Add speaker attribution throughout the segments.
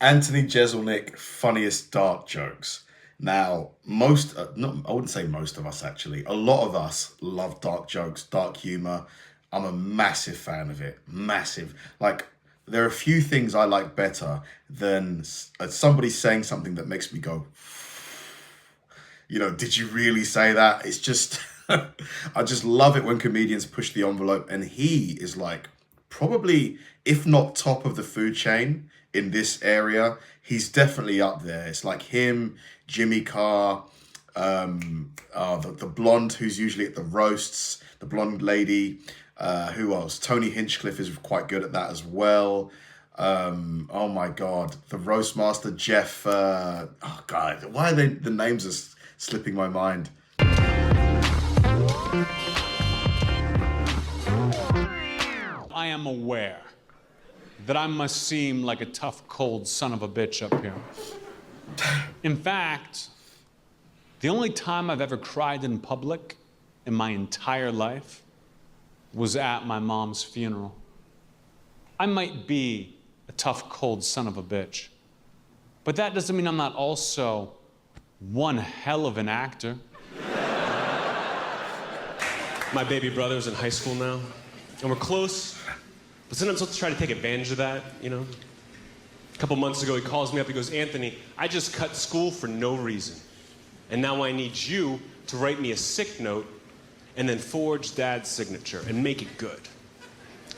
Speaker 1: Anthony Jeselnik, funniest dark jokes. Now, not, I wouldn't say most of us actually, a lot of us love dark jokes, dark humor. I'm a massive fan of it. Massive. Like, there are a few things I like better than somebody saying something that makes me go, did you really say that? It's just, I just love it when comedians push the envelope. And he is like, probably, if not top of the food chain in this area, he's definitely up there. It's like him, Jimmy Carr, the blonde who's usually at the roasts, the blonde lady. Who else? Tony Hinchcliffe is quite good at that as well. Oh my God, the roast master Jeff. Oh God, why are the names are slipping my mind?
Speaker 2: I am aware that I must seem like a tough, cold son of a bitch up here. In fact, the only time I've ever cried in public in my entire life was at my mom's funeral. I might be a tough, cold son of a bitch, but that doesn't mean I'm not also one hell of an actor.
Speaker 3: My baby brother's in high school now, and we're close, but sometimes he'll try to take advantage of that, A couple months ago, he calls me up, he goes, Anthony, I just cut school for no reason, and now I need you to write me a sick note and then forge Dad's signature and make it good.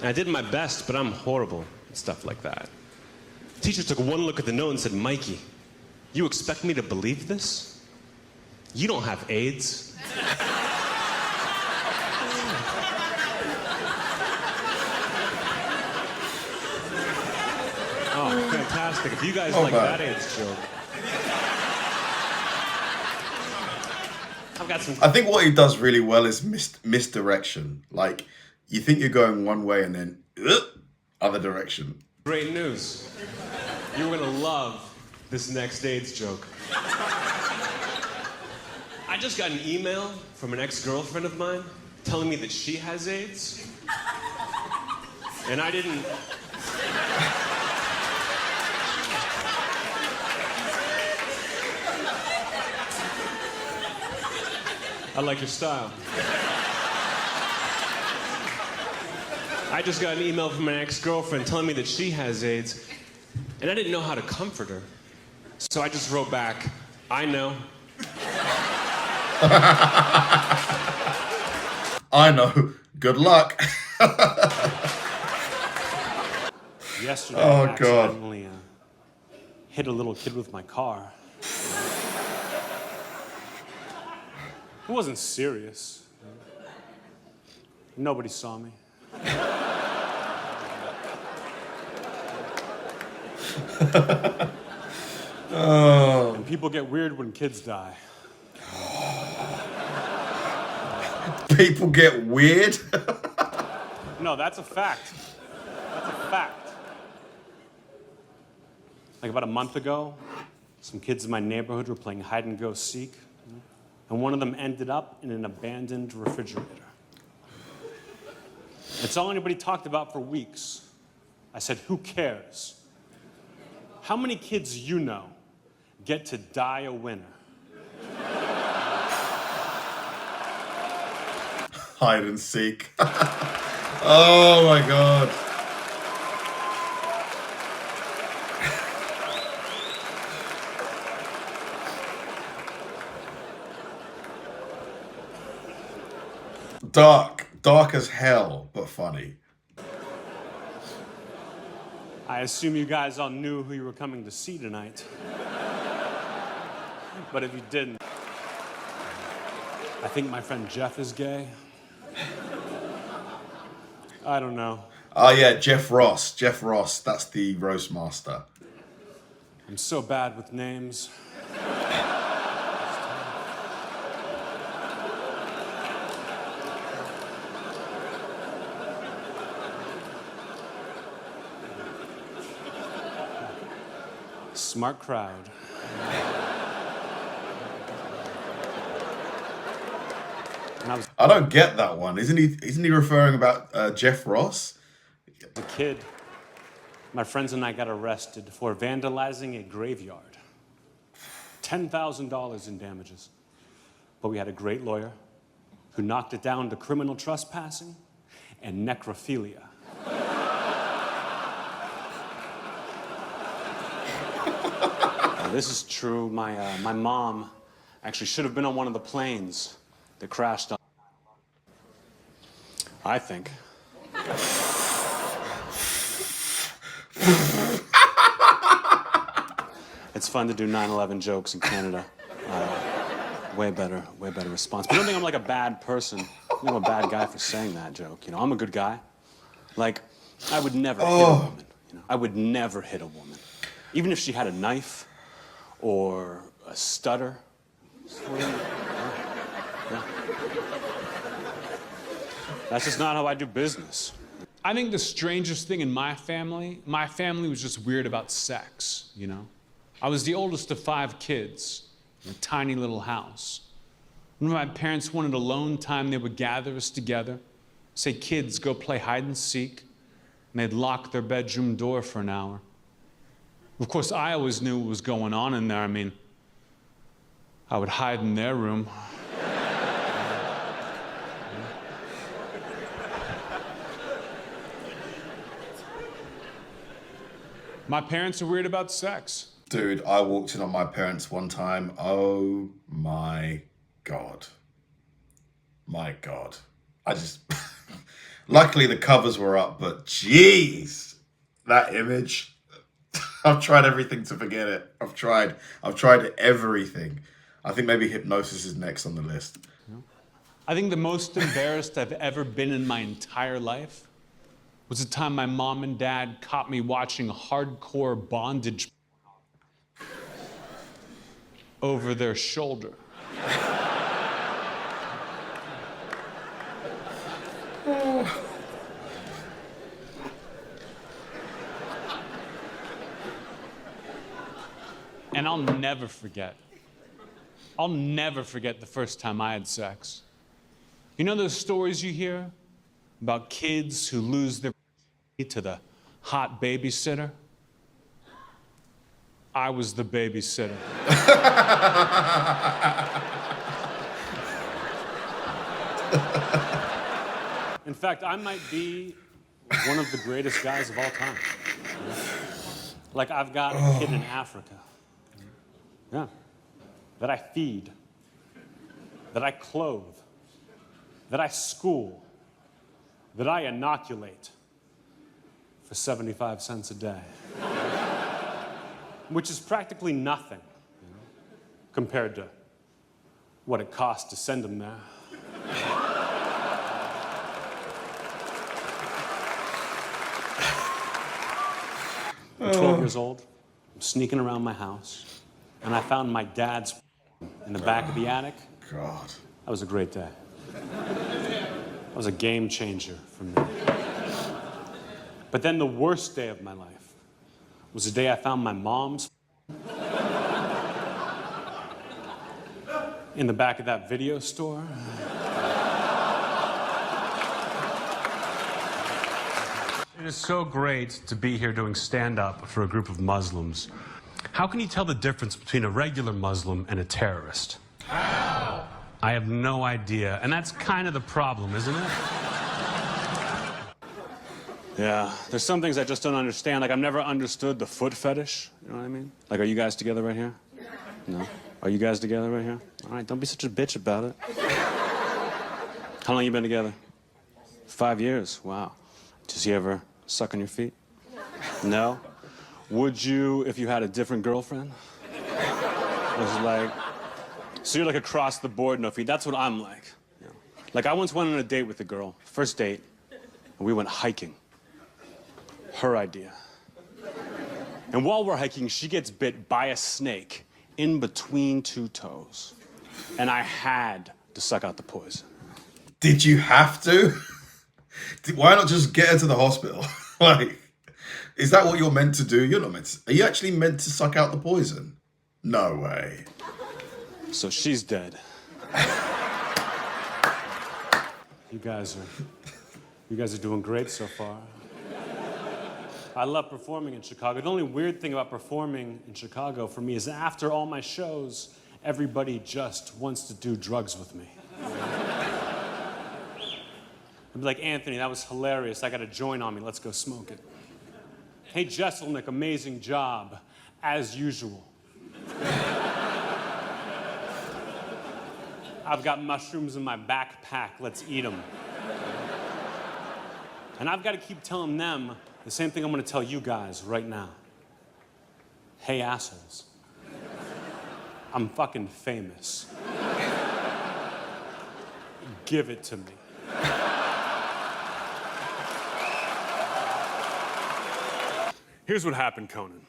Speaker 3: And I did my best, but I'm horrible at stuff like that. The teacher took one look at the note and said, Mikey, you expect me to believe this? You don't have AIDS. Oh, fantastic. If you guys like that AIDS joke. I've got some...
Speaker 1: I think what he does really well is misdirection. Like, you think you're going one way and then other direction.
Speaker 3: Great news. You're gonna love this next AIDS joke. I just got an email from an ex-girlfriend of mine telling me that she has AIDS. And I didn't... I like your style. I just got an email from an ex-girlfriend telling me that she has AIDS, and I didn't know how to comfort her. So I just wrote back, I know.
Speaker 1: I know. Good luck.
Speaker 2: Yesterday,
Speaker 1: Oh,
Speaker 2: I
Speaker 1: God.
Speaker 2: accidentally hit a little kid with my car. It wasn't serious. Nobody saw me.
Speaker 1: Oh.
Speaker 2: And people get weird when kids die.
Speaker 1: People get weird?
Speaker 2: No, that's a fact. That's a fact. Like about a month ago, some kids in my neighborhood were playing hide and go seek, and one of them ended up in an abandoned refrigerator. It's all anybody talked about for weeks. I said, who cares? How many kids you know get to die a winner?
Speaker 1: Hide and seek. Oh my God. Dark as hell, but funny.
Speaker 2: I assume you guys all knew who you were coming to see tonight. But if you didn't, I think my friend Jeff is gay. I don't know.
Speaker 1: Oh yeah, Jeff Ross. Jeff Ross, that's the roast master.
Speaker 2: I'm so bad with names. Smart crowd.
Speaker 1: I don't get that one. Isn't he referring about Jeff Ross?
Speaker 2: As a kid, My friends and I got arrested for vandalizing a graveyard. $10,000 in damages. But we had a great lawyer who knocked it down to criminal trespassing and necrophilia. This is true. My mom actually should have been on one of the planes that crashed on. I think. It's fun to do 9/11 jokes in Canada. Way better response. But don't think I'm like a bad person. I think I'm a bad guy for saying that joke. You know, I'm a good guy. Like, I would never hit a woman. You know, I would never hit a woman, even if she had a knife or a stutter. Yeah. That's just not how I do business. I think the strangest thing in my family was just weird about sex, you know? I was the oldest of 5 kids in a tiny little house. When my parents wanted alone time, they would gather us together, say, kids, go play hide and seek, and they'd lock their bedroom door for an hour. Of course, I always knew what was going on in there. I mean, I would hide in their room. My parents are weird about sex.
Speaker 1: Dude, I walked in on my parents one time. Oh my God. My God. I just... Luckily the covers were up, but jeez, that image. I've tried everything to forget it. I've tried everything. I think maybe hypnosis is next on the list.
Speaker 2: I think the most embarrassed I've ever been in my entire life was the time my mom and dad caught me watching hardcore bondage over their shoulder. And I'll never forget the first time I had sex. You know those stories you hear about kids who lose their to the hot babysitter? I was the babysitter. In fact, I might be one of the greatest guys of all time. Like, I've got a kid in Africa. Yeah. That I feed. That I clothe. That I school. That I inoculate for 75 cents a day. Which is practically nothing, you know, compared to what it costs to send them there. I'm 12 years old. I'm sneaking around my house, and I found my dad's in the back of the attic.
Speaker 1: God.
Speaker 2: That was a great day. That was a game changer for me. But then the worst day of my life was the day I found my mom's in the back of that video store. It is so great to be here doing stand-up for a group of Muslims. How can you tell the difference between a regular Muslim and a terrorist? How? I have no idea, and that's kind of the problem, isn't it? Yeah, there's some things I just don't understand. Like, I've never understood the foot fetish, you know what I mean? Like, are you guys together right here? No? Are you guys together right here? All right, don't be such a bitch about it. How long you been together? 5 years, wow. Does he ever suck on your feet? No? Would you if you had a different girlfriend? Was it like, so you're like across the board, no feet. That's what I'm like. You know? Like, I once went on a date with a girl, first date, and we went hiking. Her idea. And while we're hiking, she gets bit by a snake in between 2 toes. And I had to suck out the poison.
Speaker 1: Did you have to? Why not just get her to the hospital? Like, is that what you're meant to do? You're not meant to. Are you actually meant to suck out the poison? No way.
Speaker 2: So she's dead. You guys are doing great so far. I love performing in Chicago. The only weird thing about performing in Chicago for me is after all my shows, everybody just wants to do drugs with me. I'd be like, Anthony, that was hilarious. I got a joint on me. Let's go smoke it. Hey, JESELNIK, amazing job, as usual. I've got mushrooms in my backpack. Let's eat them. And I've got to keep telling them the same thing I'm going to tell you guys right now. Hey, assholes. I'm fucking famous. Give it to me. Here's what happened, Conan.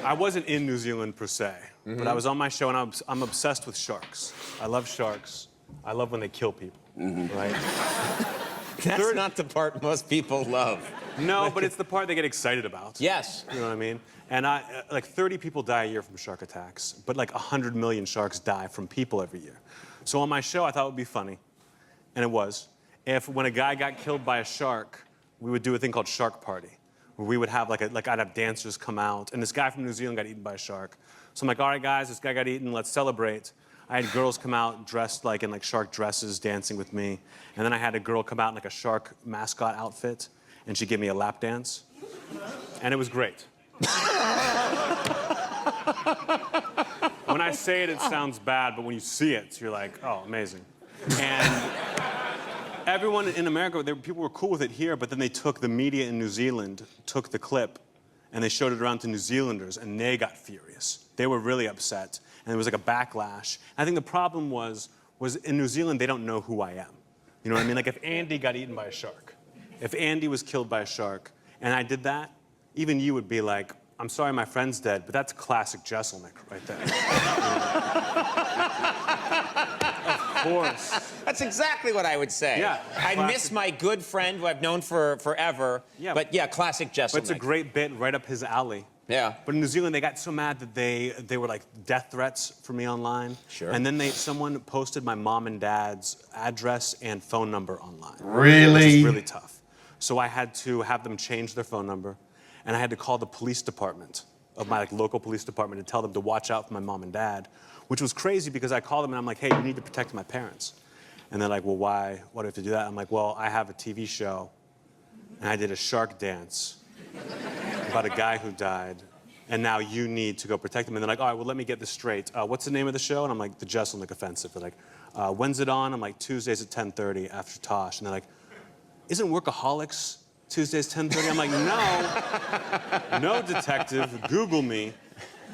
Speaker 2: I wasn't in New Zealand per se, but I was on my show and I'm obsessed with sharks. I love sharks. I love when they kill people, right?
Speaker 4: That's not the part most people love.
Speaker 2: No, but it's the part they get excited about.
Speaker 4: Yes.
Speaker 2: You know what I mean? And like 30 people die a year from shark attacks, but like 100 million sharks die from people every year. So on my show, I thought it would be funny, and it was, if when a guy got killed by a shark, we would do a thing called Shark Party, where we would have I'd have dancers come out, and this guy from New Zealand got eaten by a shark. So I'm like, all right, guys, this guy got eaten, let's celebrate. I had girls come out dressed in shark dresses, dancing with me. And then I had a girl come out in a shark mascot outfit, and she gave me a lap dance. And it was great. When I say it, it sounds bad, but when you see it, you're like, oh, amazing. And everyone in America, people were cool with it here, but then the media in New Zealand took the clip, and they showed it around to New Zealanders, and they got furious. They were really upset. And there was a backlash. I think the problem was in New Zealand, they don't know who I am. You know what I mean? Like if Andy got eaten by a shark, if Andy was killed by a shark, and I did that, even you would be like, I'm sorry my friend's dead, but that's classic JESELNIK right there. Of course.
Speaker 4: That's exactly what I would say.
Speaker 2: Yeah,
Speaker 4: I miss my good friend who I've known for forever. Yeah. But yeah, classic JESELNIK.
Speaker 2: But it's a great bit right up his alley.
Speaker 4: Yeah.
Speaker 2: But in New Zealand, they got so mad that they were like death threats for me online.
Speaker 4: Sure.
Speaker 2: And then someone posted my mom and dad's address and phone number online.
Speaker 1: Really?
Speaker 2: Which is really tough. So I had to have them change their phone number, and I had to call the police department of my local police department and tell them to watch out for my mom and dad, which was crazy because I called them and I'm like, hey, you need to protect my parents. And they're like, well, why? Why do I have to do that? I'm like, well, I have a TV show, and I did a shark dance about a guy who died, and now you need to go protect him. And they're like, all right, well, let me get this straight. What's the name of the show? And I'm like, the JESELNIK Offensive. They're like, when's it on? I'm like, Tuesdays at 10:30 after Tosh. And they're like, isn't Workaholics Tuesdays 10:30? I'm like, no, detective, Google me.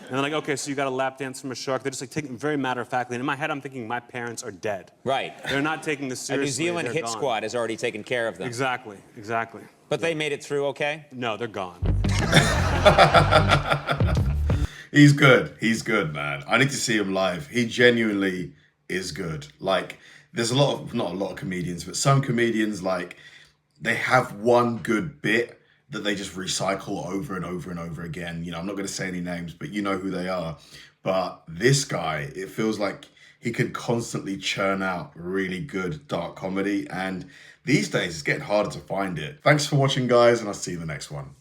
Speaker 2: And they're like, okay, so you got a lap dance from a shark. They're just taking it very matter-of-factly. And in my head, I'm thinking my parents are dead.
Speaker 4: Right.
Speaker 2: They're not taking this seriously.
Speaker 4: A New Zealand
Speaker 2: They're
Speaker 4: hit
Speaker 2: gone.
Speaker 4: squad has already taken care of them.
Speaker 2: Exactly, exactly.
Speaker 4: But they made it through okay?
Speaker 2: No, they're gone.
Speaker 1: He's good, man. I need to see him live. He genuinely is good. There's not a lot of comedians, but some comedians, they have one good bit that they just recycle over and over and over again. I'm not going to say any names, but you know who they are. But this guy, it feels like he can constantly churn out really good dark comedy. And these days, it's getting harder to find it. Thanks for watching, guys, and I'll see you in the next one.